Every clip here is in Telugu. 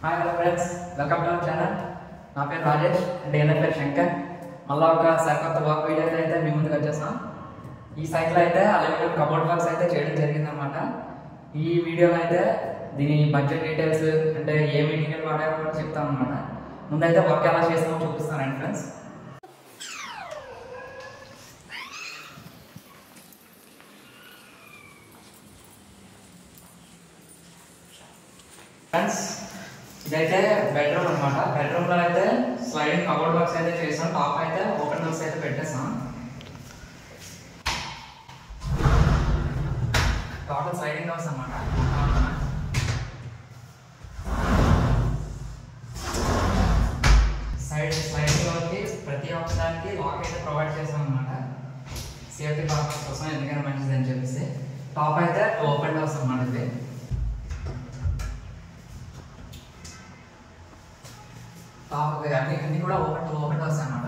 Hi hello friends, welcome to our channel. నా పేరు రాజేష్ అండ్ ఈయన పేరు శంకర్. మళ్ళీ ఒక సరికొత్త వర్క్ వీడియో అయితే మీ ముందుకు వచ్చేసాం. ఈ సైట్లో అయితే అల్యూమినియం కబోర్డ్ వర్క్స్ అయితే చేయడం జరిగిందనమాట. ఈ వీడియోలో అయితే దీని బడ్జెట్ డీటెయిల్స్ అంటే ఏ మెటీరియల్ వాడారో కూడా చెప్తాను అనమాట. ముందైతే వర్క్ ఎలా చేస్తామో చూపిస్తానండి ఫ్రెండ్స్. ఫ్రెండ్స్ ఇదైతే బెడ్రూమ్ అనమాట. బెడ్రూమ్ లో అయితే స్లైడింగ్ కబోర్డ్ బాక్స్ అయితే చేసాం. టాప్ అయితే ఓపెన్ బాక్స్ అయితే పెట్టేసాం. టోటల్ స్లైడింగ్ బాక్స్ అనమాట. సైడ్ స్లైడింగ్ లోకి ప్రతి ఒక్క దానికి లాక్ అయితే ప్రొవైడ్ చేసాం అనమాట. సేఫ్టీ పర్పస్ కోసం ఎందుకైనా మంచిది అని చెప్పేసి. టాప్ అయితే ఓపెన్ బాక్స్ అనమాట. ఇది అన్ని కూడా ఓపెన్ వస్తాయి అన్నమాట.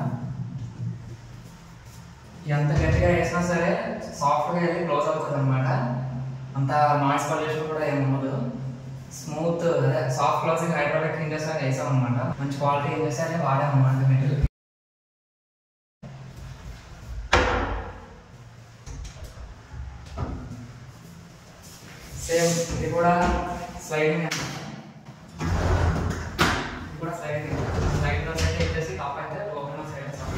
ఎంత గట్టిగా వేసినా సరే సాఫ్ట్గా వెళ్ళి క్లోజ్ అవుతుంది అనమాట. అంత నాయిస్ పొల్యూషన్ కూడా ఏమి ఉండదు. స్మూత్ అదే సాఫ్ట్ క్లోజింగ్ హైడ్రాలిక్ hinges అని వేసాం అనమాట. మంచి క్వాలిటీ hinges అని వాడాం అనమాట. మెటీరియల్ సేమ్ ఇది కూడా స్లైడింగ్ సైడ్ లో సెట్ చేసి టాప్ అయితే ఓపెన్ సైడ్ వేస్తాం.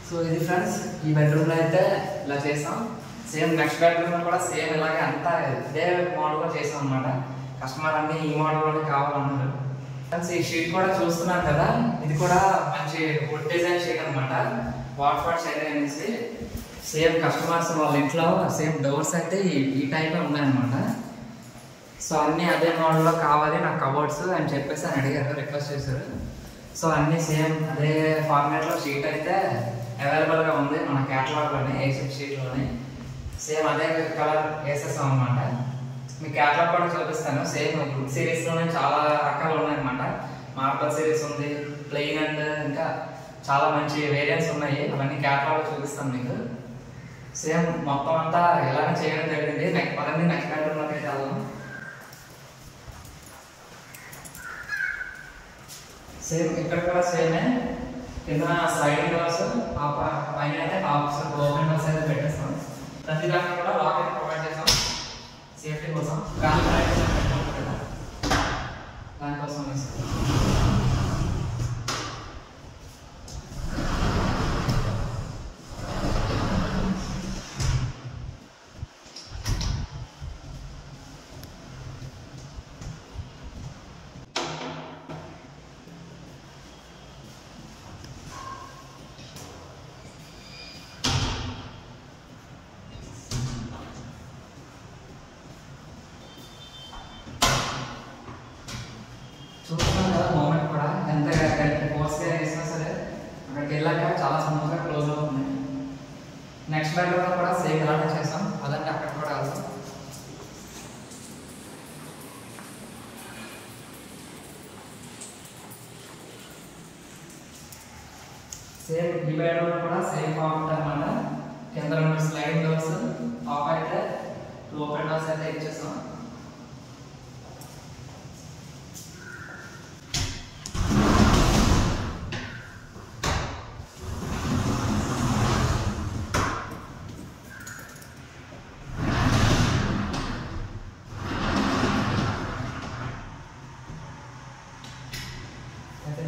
సో ఇది ఫ్రెండ్స్ ఈ బెడ్రూమ్ లో అయితే ఇలా చేసాం. సేమ్ నెక్స్ట్ బెడ్రూమ్ లో కూడా సేమ్ ఇలాగే అంతా ఇదే మోడల్ లో చేసాం అనమాట. కస్టమర్ అన్ని ఈ మోడల్ లోనే కావాలన్నారు. ఈ షీట్ కూడా చూస్తున్నాను కదా, ఇది కూడా మంచి వుడ్ డిజైన్ షీట్ అనమాట. వాట్ షైడ్ అనేసి సేమ్ కస్టమర్స్ వాళ్ళ ఇంట్లో సేమ్ డోర్స్ అయితే ఈ టైప్లో ఉన్నాయన్నమాట. సో అన్నీ అదే మోడల్లో కావాలి నాకు కబోర్డ్స్ అని చెప్పేసి అని అడిగారు, రిక్వెస్ట్ చేశారు. సో అన్నీ సేమ్ అదే ఫార్మాట్లో షీట్ అయితే అవైలబుల్గా ఉంది మన క్యాటలాగ్లోనే, A6 షీట్లోనే. సేమ్ అదే కలర్ వేసేసాం అనమాట. మీ క్యాటలాగ్ కూడా చూపిస్తాను. సేమ్ వుడ్ సిరీస్లోనే చాలా రకాలు ఉన్నాయన్నమాట. మార్బల్ సిరీస్ ఉంది, ప్లెయిన్ అండ్ ఇంకా చాలా మంచి వేరియంట్స్ ఉన్నాయి. అవన్నీ క్యాటలాగ్ చూపిస్తాను మీకు. సేమ్ మొత్తం అంతా ఇలానే చేయడం జరిగింది. నెక్స్ట్ బెడ్రూమ్లోకి అయితే వెళ్దాం. సేమ్ ఇక్కడ కూడా సేమే. కింద స్లైడింగ్ డోర్స్, పైన అయితే టాప్స్ ఓపెన్ డోర్స్ అయితే పెట్టేస్తాం. ప్రతి దానికి కూడా లాక్ అయితే ప్రొవైడ్ చేస్తాం సేఫ్టీ కోసం. దానికోసం చూస్తున్నాం కదా మూమెంట్ కూడా ఎంత ఫోర్స్గా వేసినా సరే అక్కడికి వెళ్ళాక చాలా స్మూత్గా క్లోజ్ అవుతుంది. నెక్స్ట్ బెడ్రూమ్లో కూడా సేమ్ ఇలానే చేస్తాం. అదంటే అక్కడ కూడా వెళ్తాం. సేమ్ ఈ బెడ్రూమ్లో కూడా సేమ్ ఫార్మాట్ అనమాట. కింద 2 స్లైడింగ్ డోర్స్, టాప్ అయితే ఓపెన్ డోర్స్ అయితే ఇచ్చేస్తాం.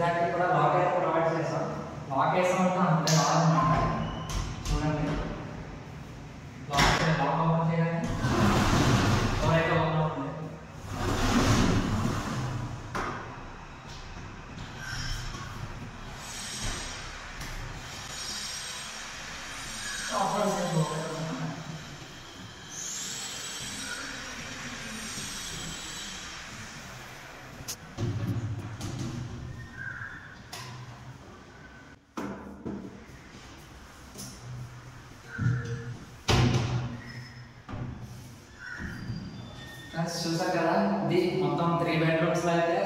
దానికి కూడా లాక్ అయితే ప్రొవైడ్ చేస్తాం. లాక్ వేసామంటే అంతే రాదన్నమాట. చూడండి, లాక్ ఓపెన్ చేయగానే డోర్ అయితే ఓపెన్ అవుతుంది. చూసారు కదా, ఇది మొత్తం 3 బెడ్రూమ్స్ లో అయితే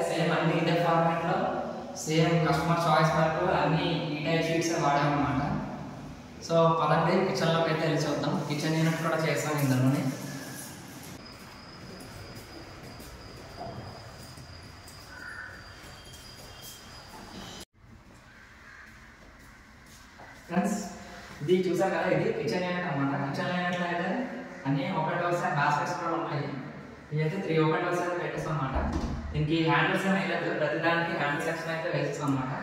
సేమ్ కస్టమర్ చాయిస్ వరకు అన్ని ఈ టైప్ షీట్స్ వాడామన్నమాట. సో పదండి కిచెన్లోకి అయితే వెళ్ళి చూద్దాం. కిచెన్ యూనిట్ కూడా చేసాం ఇందులోనే. ఫ్రెండ్స్ ఇది చూసారు కదా, ఇది కిచెన్ యూనిట్ అనమాట. కిచెన్ యూనిట్లో అయితే అన్ని ఓపెన్ డోర్స్ అండ్ బాస్కెట్స్ కూడా ఉన్నాయి. ఇవైతే 3 ఓపెన్ డోర్స్ అయితే పెట్టేస్తాం అనమాట. దీనికి హ్యాండిల్స్ అని వేయలేదు, ప్రతి దానికి హ్యాండిల్ సెక్షన్ అయితే వేసేస్తాం అనమాట.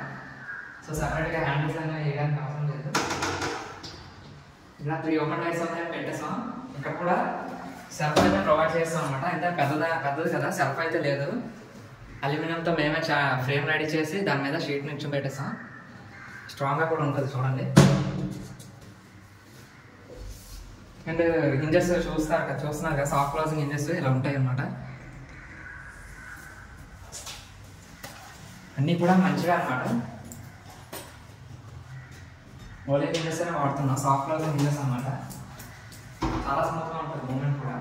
సో సపరేట్గా హ్యాండిల్స్ అనేవి వేయడానికి అవసరం లేదు. ఇలా 3 ఓపెన్ డోర్స్ అయితే పెట్టేస్తాం. ఇక్కడ కూడా సెల్ఫ్ అయితే ప్రొవైడ్ చేస్తాం అనమాట. అయితే పెద్దది కదా, సెల్ఫ్ అయితే లేదు. అల్యూమినియంతో మేమే ఫ్రేమ్ రెడీ చేసి దాని మీద షీట్ నుంచి పెట్టేస్తాం. స్ట్రాంగ్గా కూడా ఉంటుంది చూడండి. అండ్ హింజెస్ చూస్తున్నారు కదా, సాఫ్ట్ క్లోజింగ్ హింజెస్ ఇలా ఉంటాయి అన్నమాట. అన్నీ కూడా మంచిగా అన్నమాట. ఓలే హింజెస్ అనే వాడుతున్నాం, సాఫ్ట్ క్లోజింగ్ హింజెస్ అన్నమాట. చాలా స్మూత్గా ఉంటుంది మూమెంట్ కూడా.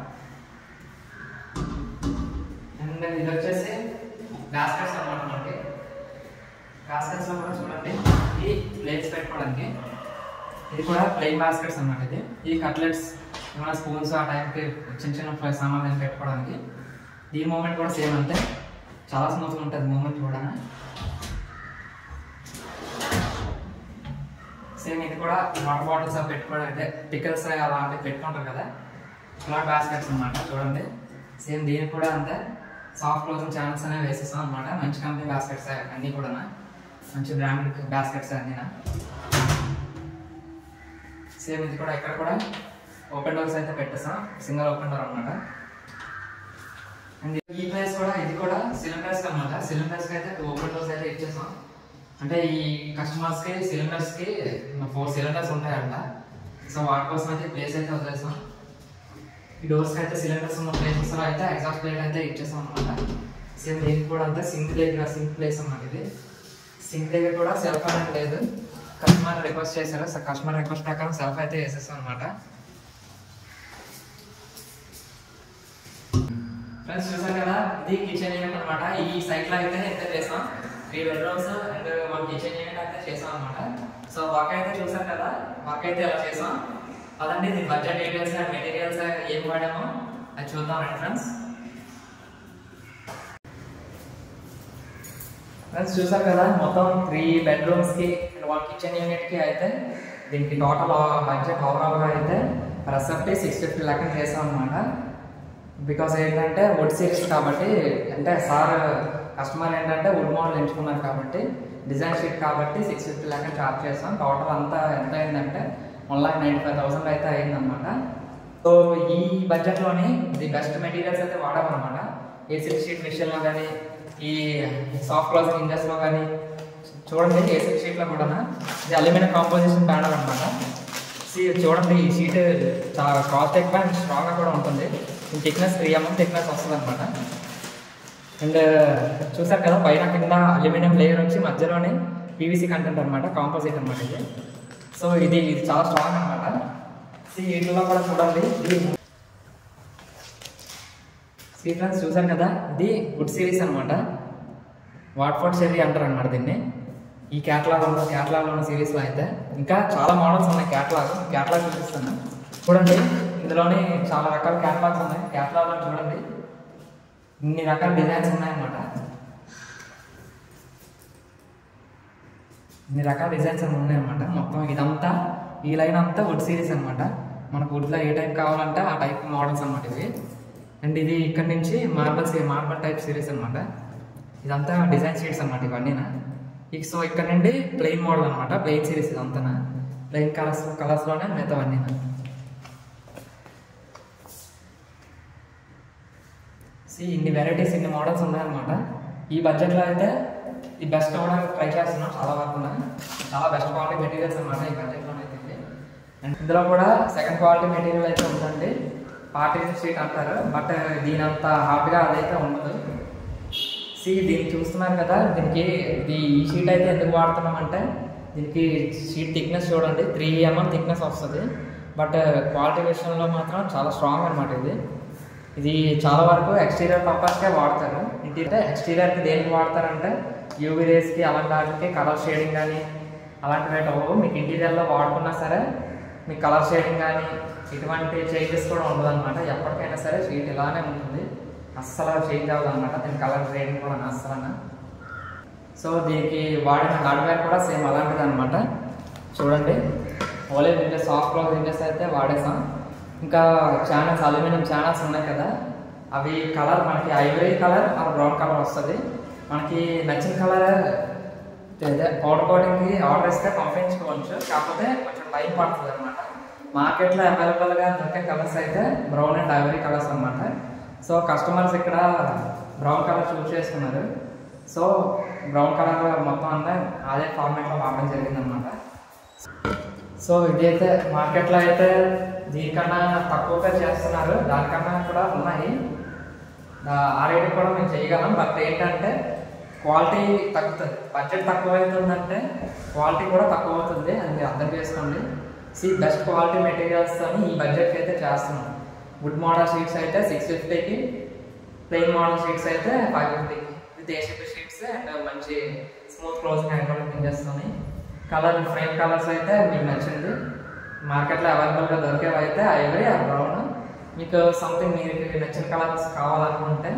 అండ్ ఇది వచ్చేసి గ్యాస్కెట్స్ అన్నమాట. మనకి గ్యాస్కెట్స్లో కూడా చూడండి, ఇది ప్లేట్స్ పెట్టుకోవడానికి. ఇది కూడా ప్లెయిన్ బాస్కెట్స్ అన్నమాట. ఇది కట్లెట్స్, ఏమైనా స్పూన్స్ ఆ టైంకి చిన్న సామాన్లు పెట్టుకోవడానికి. దీని మూమెంట్ కూడా సేమ్ అంతే, చాలా స్మూత్గా ఉంటుంది మూమెంట్ కూడా. సేమ్ ఇది కూడా వాటర్ బాటిల్స్ అవి పెట్టుకోవడానికి, పికల్స్ అలాంటివి పెట్టుకుంటారు కదా, ఫ్లాట్ బాస్కెట్స్ అన్నమాట. చూడండి సేమ్ దీనికి కూడా అంతే సాఫ్ట్ క్లోజింగ్ ఛానల్స్ అనేవి వేసేస్తాం అనమాట. మంచి కంపెనీ బాస్కెట్స్ అన్నీ కూడా, మంచి బ్రాండ్ బాస్కెట్స్ అన్నీ. సేమ్ ఇది కూడా ఇక్కడ కూడా ఓపెన్ డోర్స్ అయితే పెట్టేస్తాం, సింగిల్ ఓపెన్ డోర్ అనమాట. అండ్ ఈ ప్లేస్ కూడా, ఇది కూడా సిలిండర్స్ అనమాట. సిలిండర్స్కి అయితే 2 ఓపెన్ డోర్స్ అయితే ఇచ్చేసాం. అంటే ఈ కస్టమర్స్కి సిలిండర్స్కి 4 సిలిండర్స్ ఉంటాయంట. సో వాటి కోసం అయితే ప్లేస్ అయితే వదిలేసాం. ఈ డోర్స్కి అయితే సిలిండర్స్ ఉన్న ప్లేసెస్లో అయితే ఎగ్జాస్ట్ ప్లేట్ అయితే ఇచ్చేసాం అనమాట. సేమ్ దీనికి కూడా అంతా సింక్ ప్లేస్ అన్నమాట. ఇది సింక్ దగ్గర కూడా సెల్ఫ్ అనేది లేదు, కస్టమర్ రిక్వెస్ట్ చేశారు. సో కస్టమర్ రిక్వెస్ట్ ప్రకారం సెల్ఫ్ అయితే వేసేస్తాం అనమాట. ఫ్రెండ్స్ చూసారు కదా, ఇది కిచెన్ యూనిట్ అనమాట. ఈ సైట్లో అయితే చేసాం 3 బెడ్రూమ్స్ అండ్ 1 కిచెన్ యూనిట్ అయితే చేసాం అనమాట. సో వర్క్ అయితే చూసారు కదా, వర్క్ అయితే ఎలా చేసాం. అదండి ఇది బడ్జెట్ డీటెయిల్స్ అండ్ మెటీరియల్స్ ఏం వాడామో అది చూద్దాం ఫ్రెండ్స్. ఫ్రెండ్స్ చూసారు కదా, మొత్తం 3 బెడ్రూమ్స్కి 1 కిచెన్ యూనిట్కి అయితే దీనికి టోటల్ బడ్జెట్ ఓవరాల్గా అయితే రెసిపీ 650 లెక్కన చేసాం అనమాట. బికాస్ ఏంటంటే వుడ్ సిరీస్ కాబట్టి, అంటే సార్ కస్టమర్ ఏంటంటే వుడ్ మోడల్ ఎంచుకున్నారు కాబట్టి, డిజైన్ షీట్ కాబట్టి 650 లెక్కన చార్జ్ చేస్తాం. టోటల్ అంతా ఎంత అయిందంటే 1,95,000 అయితే అయిందనమాట. సో ఈ బడ్జెట్లోని ది బెస్ట్ మెటీరియల్స్ అయితే వాడామన్నమాట. ఏసీ షీట్ విషయంలో కానీ, ఈ సాఫ్ట్ క్లోజింగ్ హింజెస్లో కానీ చూడండి. ఏసీ షీట్లో కూడా ఇది అల్యూమినియం కాంపోజిషన్ ప్యానల్ అనమాట. చూడండి ఈ షీట్ చాలా కాస్ట్ ఎక్కువ అండ్ స్ట్రాంగ్గా కూడా ఉంటుంది. థిక్నెస్ 3 mm థిక్నెస్ వస్తుంది అనమాట. అండ్ చూసారు కదా, పైన కింద అల్యూమినియం లేయర్ వచ్చి మధ్యలోనే పీవీసీ కంటెంట్ అనమాట, కాంపోజిట్ అనమాట ఇది. సో ఇది చాలా స్ట్రాంగ్ అనమాట. వీటిలో కూడా చూడండి, ఇది ఫ్రెండ్స్ చూసారు కదా, ఇది వుడ్ సిరీస్ అనమాట. వాట్ఫోర్డ్ చెర్రీ అంటారు అనమాట దీన్ని. ఈ క్యాటలాగ్లో ఉన్న సిరీస్లో అయితే ఇంకా చాలా మోడల్స్ ఉన్నాయి. క్యాటలాగ్ చూపిస్తాను చూడండి. ఇందులోనే చాలా రకాల క్యాటలాగ్స్ ఉన్నాయి. క్యాటలాగ్లో చూడండి ఇన్ని రకాల డిజైన్స్ ఉన్నాయన్నమాట. ఇన్ని రకాల డిజైన్స్ అని ఉన్నాయన్నమాట. మొత్తం ఇదంతా ఈ లైన్ అంతా వుడ్ సిరీస్ అనమాట. మనకు వుడ్లో ఏ టైప్ కావాలంటే ఆ టైప్ మోడల్స్ అనమాట ఇవి. అండ్ ఇది ఇక్కడ నుంచి మార్బల్ టైప్ సిరీస్ అనమాట. ఇదంతా డిజైన్ షీట్స్ అనమాట ఇవన్నీ. సో ఇక్కడ నుండి ప్లెయిన్ మోడల్ అనమాట, ప్లెయిన్ సిరీస్ ఇదంతా. ప్లెయిన్ కలర్స్లోనే మిగతావన్నీ. ఇన్ని వెరైటీస్, ఇన్ని మోడల్స్ ఉన్నాయన్నమాట. ఈ బడ్జెట్లో అయితే ఈ బెస్ట్ కూడా ట్రై చేస్తున్నాం. చాలా వరకు చాలా బెస్ట్ క్వాలిటీ మెటీరియల్స్ అనమాట ఈ బడ్జెట్లో అయితే. అండ్ ఇందులో కూడా సెకండ్ క్వాలిటీ మెటీరియల్ అయితే ఉందండి, పార్టీషన్ షీట్ అంటారు. బట్ దీని అంత హార్డ్గా అదైతే ఉండదు. దీన్ని చూస్తున్నారు కదా, దీనికి ఈ షీట్ అయితే ఎందుకు వాడుతున్నామంటే, దీనికి షీట్ థిక్నెస్ చూడండి 3 mm థిక్నెస్ వస్తుంది. బట్ క్వాలిటీ విషయంలో మాత్రం చాలా స్ట్రాంగ్ అనమాట ఇది చాలా వరకు ఎక్స్టీరియర్ పర్పస్కే వాడతారు. ఇంటి ఎక్స్టీరియర్కి దేనికి వాడతారంటే యూవీ రేస్కి అలాంటి వాటికి కలర్ షేడింగ్ కానీ అలాంటివి అవ్వవు. మీకు ఇంటీరియర్లో వాడుకున్నా సరే మీకు కలర్ షేడింగ్ కానీ ఇటువంటి చేంజెస్ కూడా ఉండదు అనమాట. ఎప్పటికైనా సరే షీట్ ఇలానే ఉంటుంది, అస్సలు చేంజ్ అవ్వదు అనమాట. దీని కలర్ షేడింగ్ కూడా అస్సలు. సో దీనికి వాడిన హార్డ్వేర్ కూడా సేమ్ అలాంటిది అనమాట. చూడండి, ఓలే విండోస్ సాఫ్ట్ క్లోజ్ విండోస్ అయితే వాడేసాం. ఇంకా ఛానల్స్ అల్యూమినియం ఛానల్స్ ఉన్నాయి కదా, అవి కలర్ మనకి ivory colour or brown colour వస్తుంది. మనకి నచ్చిన కలర్ పౌడర్ కోటింగ్కి ఆర్డర్ ఇస్తే పంపించుకోవచ్చు, కాకపోతే కొంచెం టైం పడుతుంది అనమాట. మార్కెట్లో అవైలబుల్గా దొరికే కలర్స్ అయితే బ్రౌన్ అండ్ ఐవరీ కలర్స్ అనమాట. సో కస్టమర్స్ ఇక్కడ బ్రౌన్ కలర్ చూస్ చేసుకున్నారు. సో బ్రౌన్ కలర్ మొత్తం అంతా అదే ఫార్మేట్లో వాడడం జరిగింది అనమాట. సో ఇదైతే మార్కెట్లో అయితే దీనికన్నా తక్కువగా చేస్తున్నారు, దానికన్నా కూడా ఉన్నాయి. ఆ రేటు కూడా మేము చేయగలం. బట్ ఏంటంటే క్వాలిటీ తగ్గుతుంది. బడ్జెట్ తక్కువ అవుతుందంటే క్వాలిటీ కూడా తక్కువ అవుతుంది, అది మీరు అర్థం చేసుకోండి. బెస్ట్ క్వాలిటీ మెటీరియల్స్తో ఈ బడ్జెట్కి అయితే చేస్తున్నాం. వుడ్ మోడల్ షీట్స్ అయితే 650కి, ప్లెయిన్ మోడల్ షీట్స్ అయితే 550కి విత్ ఏషిపి షీట్స్ అండ్ మంచి స్మూత్ క్లోజింగ్ హైడ్రాలిక్ ఇంజెస్తో. కలర్ ఫ్రేమ్ కలర్స్ అయితే మీకు నచ్చింది, మార్కెట్లో అవైలబుల్గా దొరికేవి అయితే ఐవరీ ఆ బ్రౌన్. మీకు సంథింగ్ మీకు నచ్చిన కలర్స్ కావాలనుకుంటే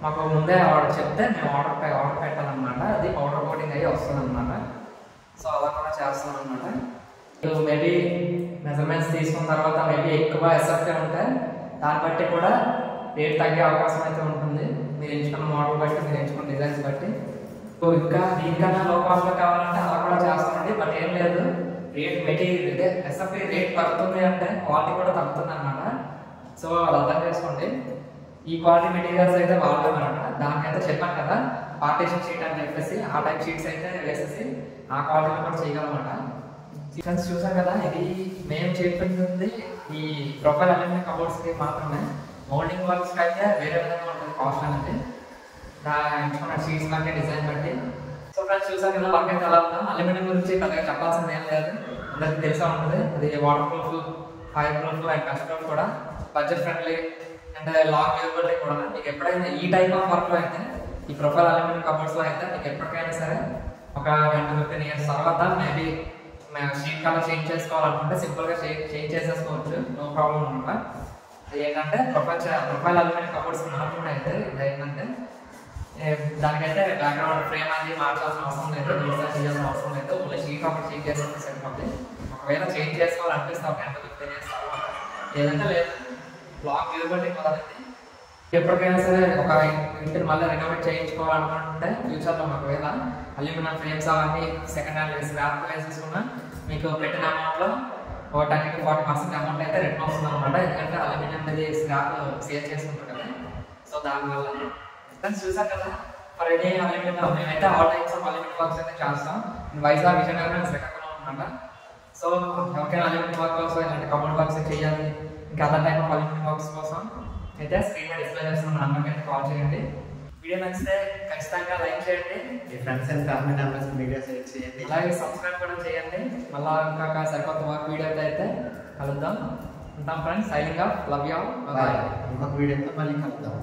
మాకు ముందే ఆర్డర్ చెప్తే మేము ఆర్డర్ పెట్టాలన్నమాట. అది పౌడర్ కోటింగ్ అయ్యి వస్తుంది అనమాట. సో అలా కూడా చేస్తాం అనమాట. మేబీ మెజర్మెంట్స్ తీసుకున్న తర్వాత మేబీ ఎక్కువ ఎస్ఎఫ్టీ ఉంటే దాన్ని బట్టి కూడా రేట్ తగ్గే అవకాశం అయితే ఉంటుంది, మీరు ఎంచుకున్న మోడల్ బట్టి, మీరు ఎంచుకున్న డిజైన్స్ బట్టి. ఇంకా దీనికన్నా లో కాస్ట్లో కావాలంటే అలా కూడా చేస్తామండి. బట్ ఏం లేదు, రేట్ మెటీరియల్ ఎస్ఎఫ్టీ రేట్ తగ్గుతుంది అంటే క్వాలిటీ కూడా తగ్గుతుంది అనమాట. సో అది అర్థం చేసుకోండి. ఈ క్వాలిటీ మెటీరియల్స్ అయితే వాడతాం అనమాట. దానికైతే చెప్పాను కదా పార్టీషన్ షీట్ అని చెప్పేసి, ఆ టైప్ షీట్స్ అయితే వేసేసి ఆ క్వాలిటీలో కూడా చేయగలమాట. ఫ్రెండ్స్ చూసాం కదా, ఇది మేము చేపించింది ఈ ప్రొఫైల్ అల్యూమినియం కబోర్డ్స్కి మాత్రమే. మౌల్డింగ్ వర్క్స్కి అయితే వేరే విధంగా ఉంటుంది కాస్ట్ అనేది, ఎంచుకున్న షీట్స్ బట్టి, డిజైన్ బట్టి. సో ఫ్రెండ్స్ చూసాం కదా వర్క్ అయితే ఎలా ఉందో. అల్యూమినియం గురించి పెద్దగా చెప్పాల్సింది ఏం లేదు, అందరికీ తెలిసే ఉంటుంది. అది waterproof, fireproof and dustproof కూడా, budget friendly and long durability కూడా. మీకు ఎప్పుడైనా ఈ టైప్ ఆఫ్ వర్క్లో అయితే, ఈ ప్రొఫైల్ అల్యూమినియం కబోర్డ్స్లో అయితే మీకు ఎప్పటికైనా సరే ఒక 10-15 years తర్వాత మేబీ షీట్ కలర్ చేంజ్ చేసుకోవాలనుకుంటే సింపుల్గా చేంజ్ చేసేసుకోవచ్చు, నో ప్రాబ్లం అనమాట. అది ఏంటంటే ప్రొఫైల్ అల్యూమినియం కబోర్డ్స్ మాత్రమే అయితే ఇది ఏంటంటే దానికైతే బ్యాక్గ్రౌండ్ ఫ్రేమ్ అనేది మార్చాల్సిన అవసరం లేదు, డిజైన్ చేయాల్సిన అవసరం లేదు. ఓన్లీ షీట్ ఒకటి చేంజ్ చేసుకుంటే సరిపోతుంది. ఒకవేళ చేంజ్ చేసుకోవాలనిపిస్తే ఒక 10-15 years తర్వాత, లేదంటే లేదు లాంగ్ డ్యూరబిలిటీ మొదలైంది. ఎప్పటికైనా సరే ఒక ఇంటిని మళ్ళీ రెనోవేట్ చేయించుకోవాలనుకుంటే ఫ్యూచర్లో ఒకవేళ అల్యూమినియం ఫ్రేమ్స్ అవన్నీ సెకండ్ హ్యాండ్ స్క్రాప్ వేసేసుకున్నా మీకు పెట్టిన అమౌంట్లో ఒక 30-40% అమౌంట్ అయితే రిటర్న్ వస్తుంది అనమాట. ఎందుకంటే అల్యూమినియం అనేది స్క్రాప్ సేల్ చేసుకుంటారు కదా, సో దానివల్ల. ఫ్రెండ్స్ చూసారు కదా, ఫర్ ఎనీ అల్యూమినియం మేమైతే all types of aluminium works అయితే చేస్తాం. వైజాగ్ విజయనగరం శ్రీకాకుళం అనమాట. సో ఎవరికైనా అల్యూమినియం వర్క్ కోసం ఇలాంటి కబోర్డ్ వర్క్స్ చేయాలి, ఇంకా other type of aluminium works కోసం అయితే స్క్రీన్ మీద డిస్ప్లే చేస్తున్న నెంబర్కి అయితే కాల్ చేయండి. వీడియో నచ్చితే ఖచ్చితంగా లైక్ చేయండి, మీ friends and family members video share చేయండి, అలాగే సబ్స్క్రైబ్ కూడా చేయండి. మళ్ళీ ఇంకా సరికొత్త వర్క్ వీడియోతో అయితే కలుద్దాం. ఉంటాం friends, signing off, love you all, bye. ఇంకొక వీడియోతో మళ్ళీ కలుద్దాం.